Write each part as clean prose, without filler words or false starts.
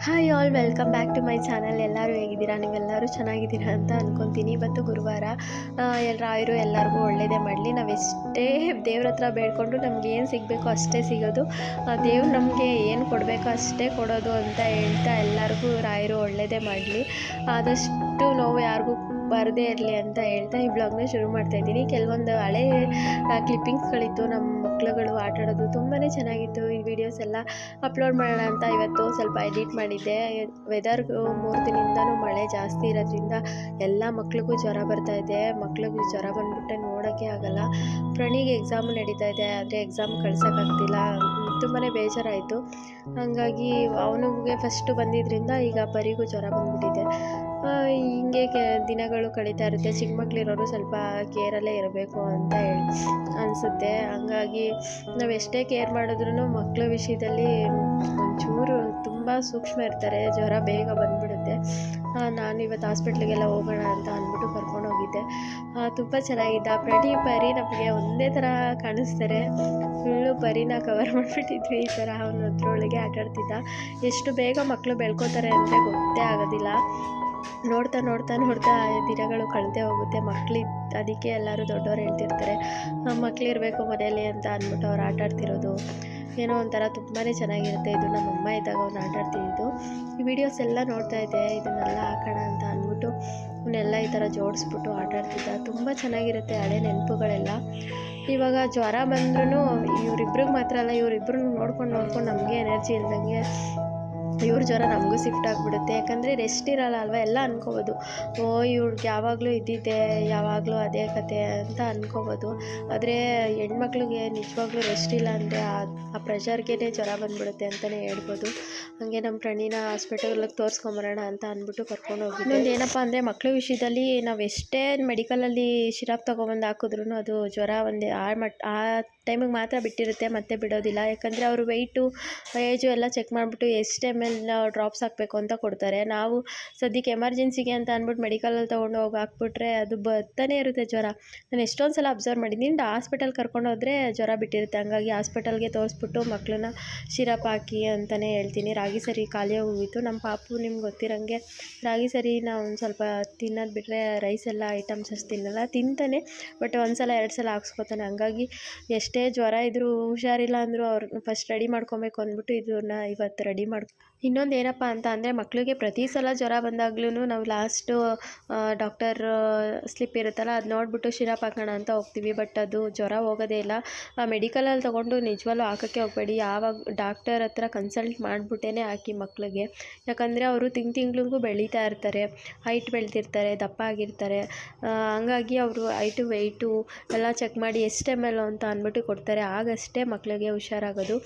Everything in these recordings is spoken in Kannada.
Hi all, welcome back to my channel. ಎಲ್ಲರೂ ಹೇಗಿದ್ದೀರಾ? ನೀವೆಲ್ಲರೂ ಚೆನ್ನಾಗಿದ್ದೀರಾ ಅಂತ ಅಂದ್ಕೊತೀನಿ. ಇವತ್ತು ಗುರುವಾರ. ರಾಯರು ಎಲ್ಲರಿಗೂ ಒಳ್ಳೆಯದೇ ಮಾಡಲಿ. ನಾವೆಷ್ಟೇ ದೇವ್ರ ಹತ್ರ ಬೇಡ್ಕೊಂಡು ನಮ್ಗೆ ಏನು ಸಿಗಬೇಕೋ ಅಷ್ಟೇ ಸಿಗೋದು, ದೇವ್ರು ನಮಗೆ ಏನು ಕೊಡಬೇಕೋ ಅಷ್ಟೇ ಕೊಡೋದು ಅಂತ ಹೇಳ್ತಾ ಎಲ್ಲರಿಗೂ ರಾಯರು ಒಳ್ಳೆಯದೇ ಮಾಡಲಿ. ಆದಷ್ಟು ನೋವು ಯಾರಿಗೂ ಬರದೇ ಇರಲಿ ಅಂತ ಹೇಳ್ತಾ ಈ ಬ್ಲಾಗ್ನ ಶುರು ಮಾಡ್ತಾಯಿದ್ದೀನಿ. ಕೆಲವೊಂದು ಹಳೆ ಕ್ಲಿಪ್ಪಿಂಗ್ಸ್ಗಳಿತ್ತು, ನಮ್ಮ ಮಕ್ಳುಗಳು ಆಟ ಆಡೋದು ತುಂಬಾ ಚೆನ್ನಾಗಿತ್ತು. ಈ ವಿಡಿಯೋಸ್ ಎಲ್ಲ ಅಪ್ಲೋಡ್ ಮಾಡೋಣ ಅಂತ ಇವತ್ತು ಸ್ವಲ್ಪ ಎಡಿಟ್ ಮಾಡಿದ್ದೆ. ವೆದರ್ 3 ದಿನದಿಂದನೂ ಮಳೆ ಜಾಸ್ತಿ ಇರೋದ್ರಿಂದ ಎಲ್ಲ ಮಕ್ಳಿಗೂ ಜ್ವರ ಬರ್ತಾಯಿದೆ. ಮಕ್ಳಿಗೆ ಜ್ವರ ಬಂದುಬಿಟ್ಟೆ ನೋಡೋಕ್ಕೆ ಆಗಲ್ಲ. ಪ್ರಣಿಗೆ ಎಕ್ಸಾಮು ನಡೀತಾ ಇದೆ, ಆದರೆ ಎಕ್ಸಾಮ್ ಕಳ್ಸೋಕ್ಕಾಗ್ತಿಲ್ಲ. ತುಂಬಾ ಬೇಜಾರಾಯಿತು. ಹಾಗಾಗಿ ಅವನಿಗೆ ಫಸ್ಟು ಬಂದಿದ್ದರಿಂದ ಈಗ ಪರಿಗೂ ಜ್ವರ ಬಂದುಬಿಟ್ಟಿದೆ. ಹಿಂಗೆ ದಿನಗಳು ಕಳೀತಾ ಇರುತ್ತೆ. ಚಿಕ್ಕ ಮಕ್ಕಳಿರೋರು ಸ್ವಲ್ಪ ಕೇರಲ್ಲೇ ಇರಬೇಕು ಅಂತ ಅನಿಸುತ್ತೆ. ಹಂಗಾಗಿ ನಾವು ಎಷ್ಟೇ ಕೇರ್ ಮಾಡಿದ್ರೂ ಮಕ್ಕಳ ವಿಷಯದಲ್ಲಿ ಒಂಚೂರು ತುಂಬ ಸೂಕ್ಷ್ಮ ಇರ್ತಾರೆ. ಜ್ವರ ಬೇಗ ಬಂದುಬಿಡುತ್ತೆ. ನಾನು ಇವತ್ತು ಹಾಸ್ಪಿಟ್ಲಿಗೆಲ್ಲ ಹೋಗೋಣ ಅಂತ ಅಂದ್ಬಿಟ್ಟು ಕರ್ಕೊಂಡೋಗಿದ್ದೆ. ತುಂಬ ಚೆನ್ನಾಗಿದ್ದ. ಪರಿ ನಮಗೆ ಒಂದೇ ಥರ ಕಾಣಿಸ್ತಾರೆ. Full ಪರಿನ cover ಮಾಡಿಬಿಟ್ಟಿದ್ವಿ. ಈ ಥರ ಅವನ ಅದ್ರೊಳಗೆ ಆಟಾಡ್ತಿದ್ದ. ಎಷ್ಟು ಬೇಗ ಮಕ್ಕಳು ಬೆಳ್ಕೋತಾರೆ ಅಂದರೆ ಗೊತ್ತೇ ಆಗೋದಿಲ್ಲ. ನೋಡ್ತಾ ದಿನಗಳು ಕಳೆದೇ ಹೋಗುತ್ತೆ. ಅದಕ್ಕೆ ಎಲ್ಲರೂ ದೊಡ್ಡವ್ರು ಹೇಳ್ತಿರ್ತಾರೆ, ಮಕ್ಕಳಿರಬೇಕು ಮನೆಯಲ್ಲಿ ಅಂತ ಅಂದ್ಬಿಟ್ಟು ಅವ್ರು ಆಟಾಡ್ತಿರೋದು ಏನೋ ಒಂಥರ ತುಂಬಾ ಚೆನ್ನಾಗಿರುತ್ತೆ. ಇದು ನಮ್ಮಮ್ಮ ಇದ್ದಾಗ ಅವ್ನು ಆಟಾಡ್ತಿದ್ದು. ಈ ವಿಡಿಯೋಸ್ ಎಲ್ಲ ನೋಡ್ತಾ ಇದ್ದೆ, ಇದನ್ನೆಲ್ಲ ಹಾಕೋಣ ಅಂತ ಅಂದ್ಬಿಟ್ಟು ಅವನ್ನೆಲ್ಲ ಈ ಥರ ಜೋಡಿಸ್ಬಿಟ್ಟು ಆಟಾಡ್ತಿದ್ದ. ತುಂಬ ಚೆನ್ನಾಗಿರುತ್ತೆ ಹಳೆ ನೆನಪುಗಳೆಲ್ಲ. ಇವಾಗ ಜ್ವರ ಬಂದ್ರೂ ಇವರಿಬ್ರಿಗೆ ಮಾತ್ರ ಅಲ್ಲ, ಇವರಿಬ್ರು ನೋಡ್ಕೊಂಡು ನಮಗೆ ಎನರ್ಜಿ ಇಲ್ದಂಗೆ ಇವ್ರ ಜ್ವರ ನಮಗೂ ಶಿಫ್ಟ್ ಆಗಿಬಿಡುತ್ತೆ. ಯಾಕಂದರೆ ರೆಸ್ಟ್ ಇರಲ್ಲ ಅಲ್ವ. ಎಲ್ಲ ಅನ್ಕೋಬೋದು, ಇವ್ರಿಗೆ ಯಾವಾಗಲೂ ಇದ್ದಿದ್ದೆ, ಯಾವಾಗಲೂ ಅದೇ ಕತೆ ಅಂತ ಅನ್ಕೋಬೋದು. ಆದರೆ ಹೆಣ್ಮಕ್ಳಿಗೆ ನಿಜವಾಗ್ಲೂ ರೆಸ್ಟ್ ಇಲ್ಲ ಅಂದರೆ ಆ ಪ್ರೆಷರ್ಗೆ ಜ್ವರ ಬಂದುಬಿಡುತ್ತೆ ಅಂತಲೇ ಹೇಳ್ಬೋದು. ಹಾಗೆ ನಮ್ಮ ಫ್ರೆಂಡಿನ ಹಾಸ್ಪಿಟಲ್ಗೆ ತೋರಿಸ್ಕೊಂಬರೋಣ ಅಂತ ಅಂದ್ಬಿಟ್ಟು ಕರ್ಕೊಂಡು ಹೋಗಿದ್ದೆ. ಇನ್ನೊಂದು ಏನಪ್ಪ ಅಂದರೆ ಮಕ್ಕಳ ವಿಷಯದಲ್ಲಿ ನಾವು ಎಷ್ಟೇ ಮೆಡಿಕಲಲ್ಲಿ ಸಿರಪ್ ತೊಗೊಬಂದು ಹಾಕಿದ್ರೂ ಅದು ಜ್ವರ ಆ ಟೈಮಿಗೆ ಮಾತ್ರ ಬಿಟ್ಟಿರುತ್ತೆ, ಮತ್ತೆ ಬಿಡೋದಿಲ್ಲ. ಯಾಕಂದರೆ ಅವರು ವೆಯ್ಟು ಏಜು ಎಲ್ಲ ಚೆಕ್ ಮಾಡಿಬಿಟ್ಟು ಎಷ್ಟು ml ಡ್ರಾಪ್ಸ್ ಹಾಕಬೇಕು ಅಂತ ಕೊಡ್ತಾರೆ. ನಾವು ಸದ್ಯಕ್ಕೆ ಎಮರ್ಜೆನ್ಸಿಗೆ ಅಂತ ಅಂದ್ಬಿಟ್ಟು ಮೆಡಿಕಲಲ್ಲಿ ತೊಗೊಂಡು ಹೋಗಿ ಹಾಕ್ಬಿಟ್ರೆ ಅದು ಬರ್ತಾನೆ ಇರುತ್ತೆ ಜ್ವರ. ನಾನು ಎಷ್ಟೊಂದು ಸಲ ಅಬ್ಸರ್ವ್ ಮಾಡಿದ್ದೀನಿ. ಹಾಸ್ಪಿಟಲ್ ಕರ್ಕೊಂಡು ಹೋದರೆ ಜ್ವರ ಬಿಟ್ಟಿರುತ್ತೆ. ಹಂಗಾಗಿ ಹಾಸ್ಪಿಟಲ್ಗೆ ತೋರಿಸ್ಬಿಟ್ಟು ಮಕ್ಕಳನ್ನ ಸಿರಪ್ ಹಾಕಿ ಅಂತಲೇ ಹೇಳ್ತೀನಿ. ರಾಗಿ ಸರಿ ಖಾಲಿ ಹೋಗಿತ್ತು. ನಮ್ಮ ಪಾಪು ನಿಮ್ಗೆ ಗೊತ್ತಿರೋಂಗೆ ರಾಗಿ ಸರಿ ನಾವು ಒಂದು ಸ್ವಲ್ಪ ತಿನ್ನೋದು ಬಿಟ್ಟರೆ ರೈಸ್ ಎಲ್ಲ ಐಟಮ್ಸ್ ಅಷ್ಟು ತಿನ್ನಲ್ಲ. ತಿಂತಾನೆ, ಬಟ್ ಒಂದು ಸಲ 2 ಸಲ ಹಾಕ್ಸ್ಕೊತಾನೆ. ಹಂಗಾಗಿ ಎಷ್ಟೇ ಜ್ವರ ಇದ್ದರೂ ಹುಷಾರಿಲ್ಲ ಅಂದರೂ ಅವ್ರನ್ನ ಫಸ್ಟ್ ರೆಡಿ ಮಾಡ್ಕೊಬೇಕು ಅಂದ್ಬಿಟ್ಟು ಇದನ್ನ ಇವತ್ತು ರೆಡಿ ಇನ್ನೊಂದು ಏನಪ್ಪ ಅಂತ ಅಂದರೆ ಮಕ್ಕಳಿಗೆ ಪ್ರತಿ ಸಲ ಜ್ವರ ಬಂದಾಗ್ಲೂ ನಾವು ಲಾಸ್ಟು ಡಾಕ್ಟರ್ ಸ್ಲಿಪ್ ಇರುತ್ತಲ್ಲ, ಅದು ನೋಡಿಬಿಟ್ಟು ಸಿರಪ್ ಹಾಕೋಣ ಅಂತ ಹೋಗ್ತೀವಿ. ಬಟ್ ಅದು ಜ್ವರ ಹೋಗೋದೇ ಇಲ್ಲ. ಮೆಡಿಕಲಲ್ಲಿ ತೊಗೊಂಡು ನಿಜವಾಗ್ಲೂ ಹಾಕೋಕ್ಕೆ ಹೋಗಬೇಡಿ. ಯಾವಾಗ ಡಾಕ್ಟರ್ ಹತ್ರ ಕನ್ಸಲ್ಟ್ ಮಾಡಿಬಿಟ್ಟೇ ಹಾಕಿ ಮಕ್ಕಳಿಗೆ. ಯಾಕಂದರೆ ಅವರು ತಿಂಗಳಿಗೂ ಬೆಳೀತಾ ಇರ್ತಾರೆ, ಹೈಟ್ ಬೆಳೆದಿರ್ತಾರೆ, ದಪ್ಪ ಆಗಿರ್ತಾರೆ. ಹಂಗಾಗಿ ಅವರು ಹೈಟು ವೆಯ್ಟು ಎಲ್ಲ ಚೆಕ್ ಮಾಡಿ ಎಷ್ಟು ml ಅಂತ ಅಂದ್ಬಿಟ್ಟು ಕೊಡ್ತಾರೆ. ಆಗಷ್ಟೇ ಮಕ್ಕಳಿಗೆ ಹುಷಾರಾಗೋದು.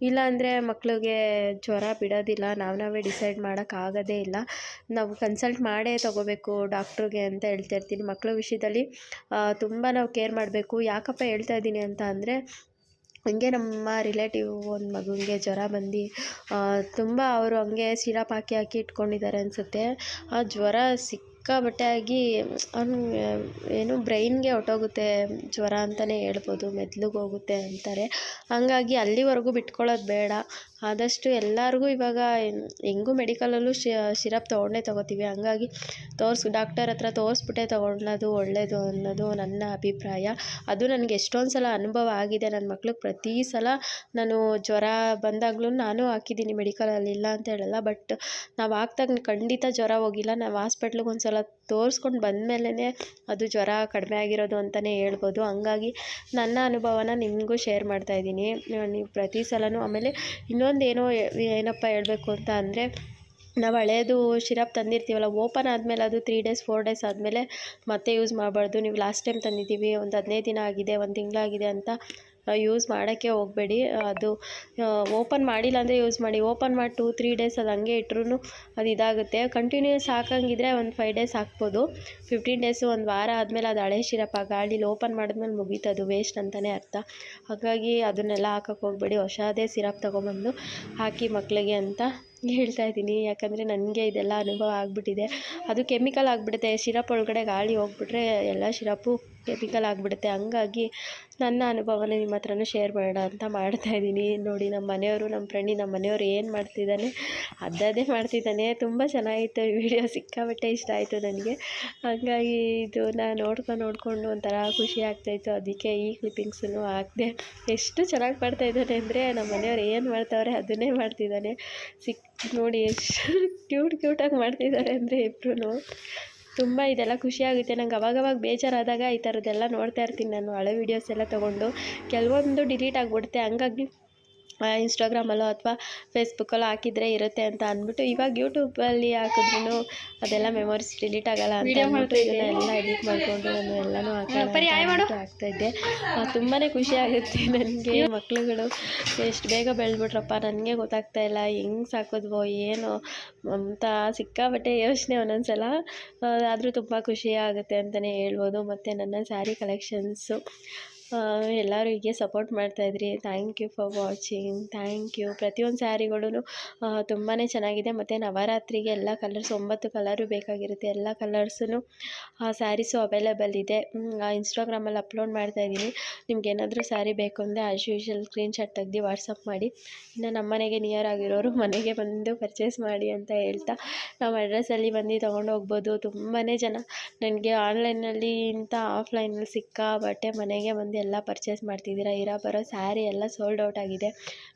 ಇಲ್ಲಾಂದರೆ ಮಕ್ಕಳಿಗೆ ಜ್ವರ ಬಿಡೋದಿಲ್ಲ. ನಾವೇ ಡಿಸೈಡ್ ಮಾಡೋಕ್ಕಾಗೋದೇ ಇಲ್ಲ. ನಾವು ಕನ್ಸಲ್ಟ್ ಮಾಡೇ ತೊಗೋಬೇಕು ಡಾಕ್ಟ್ರಿಗೆ ಅಂತ ಹೇಳ್ತಾ ಇರ್ತೀನಿ. ಮಕ್ಕಳ ವಿಷಯದಲ್ಲಿ ತುಂಬ ನಾವು ಕೇರ್ ಮಾಡಬೇಕು. ಯಾಕಪ್ಪ ಹೇಳ್ತಾ ಇದ್ದೀನಿ ಅಂತ ಅಂದರೆ, ಹಂಗೆ ನಮ್ಮ ರಿಲೇಟಿವ್ ಒಂದು ಮಗುವಿಗೆ ಜ್ವರ ಬಂದು ತುಂಬ ಅವರು ಹಂಗೆ ಸಿರಪ್ ಹಾಕಿ ಇಟ್ಕೊಂಡಿದ್ದಾರೆ ಅನಿಸುತ್ತೆ. ಆ ಜ್ವರ ಸಿಕ್ಕಾಬಟ್ಟೆಯಾಗಿ ಏನು ಬ್ರೈನ್ಗೆ ಹೊಟ್ಟೋಗುತ್ತೆ ಜ್ವರ ಅಂತಲೇ ಹೇಳ್ಬೋದು, ಮೆದುಳಿಗೆ ಹೋಗುತ್ತೆ ಅಂತಾರೆ. ಹಂಗಾಗಿ ಅಲ್ಲಿವರೆಗೂ ಬಿಟ್ಕೊಳ್ಳೋದು ಬೇಡ. ಆದಷ್ಟು ಎಲ್ಲರಿಗೂ ಇವಾಗ ಹೆಂಗೂ ಮೆಡಿಕಲಲ್ಲೂ ಸಿರಪ್ ತೊಗೋತೀವಿ. ಹಂಗಾಗಿ ಡಾಕ್ಟರ್ ಹತ್ರ ತೋರಿಸ್ಬಿಟ್ಟೆ ತೊಗೊಳ್ಳೋದು ಒಳ್ಳೆಯದು ಅನ್ನೋದು ನನ್ನ ಅಭಿಪ್ರಾಯ. ಅದು ನನಗೆ ಎಷ್ಟೊಂದು ಸಲ ಅನುಭವ ಆಗಿದೆ. ನನ್ನ ಮಕ್ಳಿಗೆ ಪ್ರತಿ ಸಲ ನಾನು ಜ್ವರ ಬಂದಾಗಲೂ ನಾನು ಹಾಕಿದ್ದೀನಿ ಮೆಡಿಕಲಲ್ಲಿ, ಇಲ್ಲ ಅಂತ ಹೇಳಲ್ಲ. ಬಟ್ ನಾವು ಹಾಕ್ದಾಗ ಖಂಡಿತ ಜ್ವರ ಹೋಗಿಲ್ಲ. ನಾವು ಹಾಸ್ಪಿಟ್ಲಿಗೆ ಒಂದು ಸಲ ತೋರಿಸ್ಕೊಂಡು ಬಂದಮೇಲೆ ಅದು ಜ್ವರ ಕಡಿಮೆ ಆಗಿರೋದು ಅಂತಲೇ ಹೇಳ್ಬೋದು. ಹಂಗಾಗಿ ನನ್ನ ಅನುಭವನ ನಿಮಗೂ ಶೇರ್ ಮಾಡ್ತಾಯಿದ್ದೀನಿ. ನೀವು ಪ್ರತಿ ಸಲನೂ. ಆಮೇಲೆ ಏನಪ್ಪ ಹೇಳಬೇಕು ಅಂತ ಅಂದರೆ, ನಾವು ಹಳೇದು ಸಿರಪ್ ತಂದಿರ್ತೀವಲ್ಲ, ಓಪನ್ ಆದಮೇಲೆ ಅದು 3 days 4 days ಆದಮೇಲೆ ಮತ್ತೆ ಯೂಸ್ ಮಾಡಬಾರ್ದು. ನೀವು ಲಾಸ್ಟ್ ಟೈಮ್ ತಂದಿದ್ದೀವಿ, ಒಂದು 15 ದಿನ ಆಗಿದೆ, 1 ತಿಂಗಳಾಗಿದೆ ಅಂತ ಯೂಸ್ ಮಾಡೋಕ್ಕೆ ಹೋಗಬೇಡಿ. ಅದು ಓಪನ್ ಮಾಡಿಲ್ಲ ಅಂದರೆ ಯೂಸ್ ಮಾಡಿ. ಓಪನ್ ಮಾಡಿ 2-3 days ಅದು ಹಂಗೆ ಇಟ್ಟರು ಅದು ಇದಾಗುತ್ತೆ. ಕಂಟಿನ್ಯೂಸ್ ಹಾಕಂಗಿದ್ರೆ ಒಂದು 5 days ಹಾಕ್ಬೋದು. 15 days, 1 ವಾರ ಆದಮೇಲೆ ಅದು ಹಳೆ ಸಿರಪ್ ಆ ಗಾಡೀಲಿ ಓಪನ್ ಮಾಡಿದ್ಮೇಲೆ ಮುಗೀತದು, ವೇಸ್ಟ್ ಅಂತಲೇ ಅರ್ಥ. ಹಾಗಾಗಿ ಅದನ್ನೆಲ್ಲ ಹಾಕೋಕ್ಕೆ ಹೋಗಬೇಡಿ. ಹೊಸದೇ ಸಿರಪ್ ತೊಗೊಬಂದು ಹಾಕಿ ಮಕ್ಕಳಿಗೆ ಅಂತ ಹೇಳ್ತಾ ಇದ್ದೀನಿ. ಯಾಕಂದರೆ ನನಗೆ ಇದೆಲ್ಲ ಅನುಭವ ಆಗಿಬಿಟ್ಟಿದೆ. ಅದು ಕೆಮಿಕಲ್ ಆಗಿಬಿಡುತ್ತೆ. ಸಿರಪ್ ಒಳಗಡೆ ಗಾಳಿ ಹೋಗ್ಬಿಟ್ರೆ ಎಲ್ಲ ಸಿರಪ್ಪು ಕೆಮಿಕಲ್ ಆಗಿಬಿಡುತ್ತೆ. ಹಂಗಾಗಿ ನನ್ನ ಅನುಭವನ ನಿಮ್ಮ ಹತ್ರನೂ ಶೇರ್ ಮಾಡೋಣ ಅಂತ ಮಾಡ್ತಾಯಿದ್ದೀನಿ. ನೋಡಿ ನಮ್ಮ ಮನೆಯವರು, ನಮ್ಮ ಮನೆಯವರು ಏನು ಮಾಡ್ತಿದ್ದಾನೆ ಅದೇ ಮಾಡ್ತಿದ್ದಾನೆ. ತುಂಬ ಚೆನ್ನಾಗಿತ್ತು ಈ ವಿಡಿಯೋ, ಸಿಕ್ಕಾಪಟ್ಟೆ ಇಷ್ಟ ಆಯಿತು ನನಗೆ. ಹಾಗಾಗಿ ಇದನ್ನ ನೋಡ್ಕೊಂಡು ಒಂಥರ ಖುಷಿ ಆಗ್ತಾಯಿತ್ತು. ಅದಕ್ಕೆ ಈ ಕ್ಲಿಪ್ಪಿಂಗ್ಸನ್ನು ಹಾಕಿದೆ. ಎಷ್ಟು ಚೆನ್ನಾಗಿ ಮಾಡ್ತಾಯಿದ್ದಾನೆ ಅಂದರೆ ನಮ್ಮ ಮನೆಯವ್ರು ಏನು ಮಾಡ್ತಾವ್ರೆ ಅದನ್ನೇ ಮಾಡ್ತಿದ್ದಾನೆ. ನೋಡಿ ಎಷ್ಟು ಕ್ಯೂಟಾಗಿ ಮಾಡ್ತಿದ್ದಾರೆ ಅಂದರೆ ಇಬ್ಬರೂ. ತುಂಬ ಇದೆಲ್ಲ ಖುಷಿಯಾಗುತ್ತೆ ನಂಗೆ. ಅವಾಗವಾಗ ಬೇಜಾರಾದಾಗ ಈ ಥರದ್ದೆಲ್ಲ ನೋಡ್ತಾ ಇರ್ತೀನಿ ನಾನು. ಹಳೆ ವೀಡಿಯೋಸ್ ಎಲ್ಲ ತೊಗೊಂಡು ಕೆಲವೊಂದು ಡಿಲೀಟ್ ಆಗಿಬಿಡುತ್ತೆ. ಹಂಗಾಗಿ ಇನ್ಸ್ಟಾಗ್ರಾಮಲ್ಲೋ ಅಥವಾ ಫೇಸ್ಬುಕ್ಕಲ್ಲೋ ಹಾಕಿದರೆ ಇರುತ್ತೆ ಅಂತ ಅಂದ್ಬಿಟ್ಟು ಇವಾಗ ಯೂಟ್ಯೂಬಲ್ಲಿ ಹಾಕಿದ್ರೂ ಅದೆಲ್ಲ ಮೆಮೊರೀಸ್ ಡಿಲೀಟ್ ಆಗಲ್ಲ ಅಂತ ಅಂದ್ಬಿಟ್ಟು ಇದನ್ನೆಲ್ಲ ಎಡಿಟ್ ಮಾಡಿಕೊಂಡು ನಾನು ಎಲ್ಲನೂ ಆಗ್ತಾಯಿದ್ದೆ. ತುಂಬಾ ಖುಷಿ ಆಗುತ್ತೆ ನನಗೆ. ಮಕ್ಳುಗಳು ಎಷ್ಟು ಬೇಗ ಬೆಳೆದ್ಬಿಟ್ರಪ್ಪ, ನನಗೆ ಗೊತ್ತಾಗ್ತಾ ಇಲ್ಲ ಹೆಂಗೆ ಸಾಕಿದ್ವೋ ಏನೋ ಅಂತ ಸಿಕ್ಕಾಬಟ್ಟೆ ಯೋಚನೆ ಒಂದೊಂದ್ಸಲ. ಆದರೂ ತುಂಬ ಖುಷಿ ಆಗುತ್ತೆ ಅಂತಲೇ ಹೇಳ್ಬೋದು. ಮತ್ತು ನನ್ನ ಸ್ಯಾರಿ ಕಲೆಕ್ಷನ್ಸು ಎಲ್ಲರೂ ಹೀಗೆ ಸಪೋರ್ಟ್ ಮಾಡ್ತಾಯಿದ್ರಿ. Thank you for watching. Thank you. ಪ್ರತಿಯೊಂದು ಸ್ಯಾರಿಗಳೂ ತುಂಬಾ ಚೆನ್ನಾಗಿದೆ. ಮತ್ತು ನವರಾತ್ರಿಗೆ ಎಲ್ಲ ಕಲರ್ಸ್ 9 ಕಲರು ಬೇಕಾಗಿರುತ್ತೆ. ಎಲ್ಲ ಕಲರ್ಸೂ ಸ್ಯಾರೀಸು ಅವೈಲೇಬಲ್ ಇದೆ. ಇನ್ಸ್ಟಾಗ್ರಾಮಲ್ಲಿ ಅಪ್ಲೋಡ್ ಮಾಡ್ತಾಯಿದ್ದೀನಿ. ನಿಮ್ಗೇನಾದರೂ ಸ್ಯಾರಿ ಬೇಕು ಅಂದರೆ ಆ್ಯಸ್ ಯೂಶುವಲ್ ಸ್ಕ್ರೀನ್ಶಾಟ್ ತೆಗ್ದು ವಾಟ್ಸಪ್ ಮಾಡಿ. ಇನ್ನು ನಮ್ಮ ಮನೆಗೆ ನಿಯರ್ ಆಗಿರೋರು ಮನೆಗೆ ಬಂದು ಪರ್ಚೇಸ್ ಮಾಡಿ ಅಂತ ಹೇಳ್ತಾ ನಾವು ಅಡ್ರೆಸ್ಸಲ್ಲಿ ಬಂದು ತೊಗೊಂಡು ಹೋಗ್ಬೋದು. ತುಂಬಾ ಜನ ನನಗೆ ಆನ್ಲೈನಲ್ಲಿ ಇಂಥ ಆಫ್ಲೈನಲ್ಲಿ ಸಿಕ್ಕಾಬಟ್ಟೆ ಮನೆಗೆ ಬಂದು ಎಲ್ಲ ಪರ್ಚೇಸ್ ಮಾಡ್ತಿದ್ದೀರಾ. ಬರೋ ಸ್ಯಾರಿ ಎಲ್ಲ ಸೋಲ್ಡ್ ಔಟ್ ಆಗಿದೆ.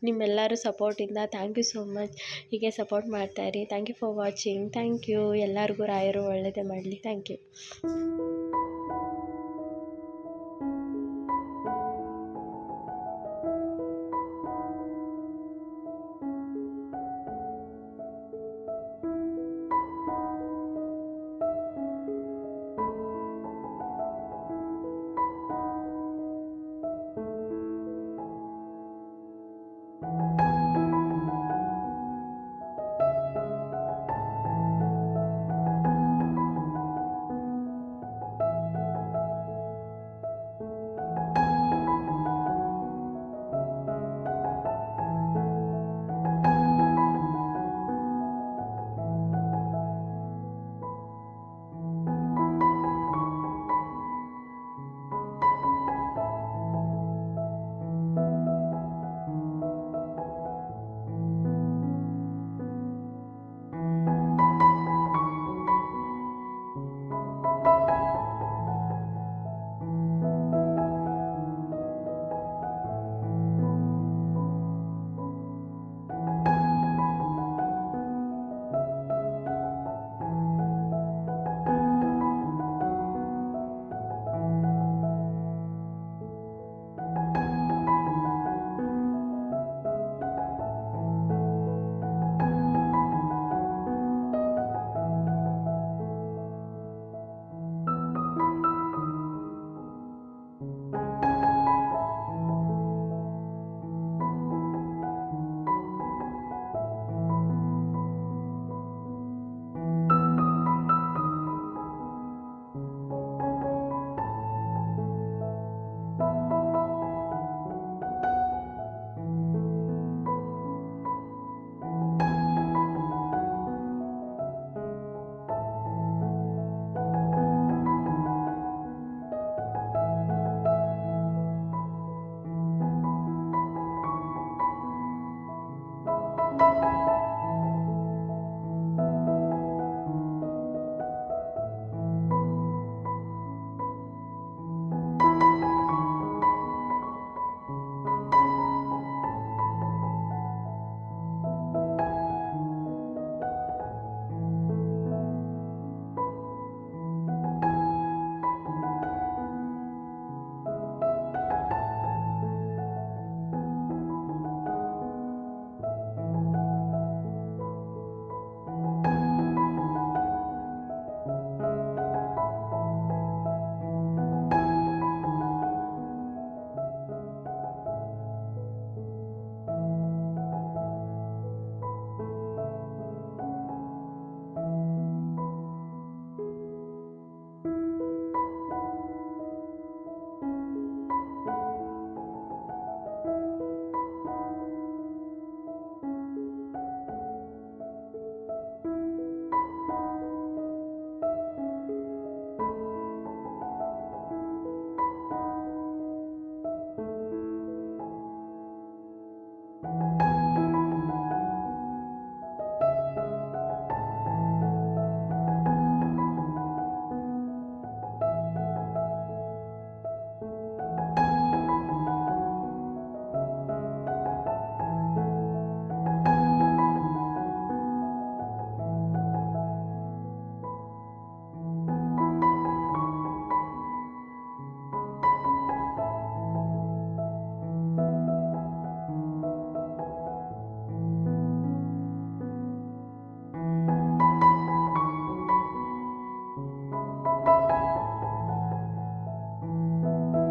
ನಿಮ್ಮೆಲ್ಲರೂ ಸಪೋರ್ಟಿಂದ ಥ್ಯಾಂಕ್ ಯು ಸೋ ಮಚ್. ಹೀಗೆ ಸಪೋರ್ಟ್ ಮಾಡ್ತಾಯಿರಿ. Thank you for watching. Thank you. ಎಲ್ಲರಿಗೂ ರಾಯರು ಒಳ್ಳೆಯದೇ ಮಾಡಲಿ. Thank you.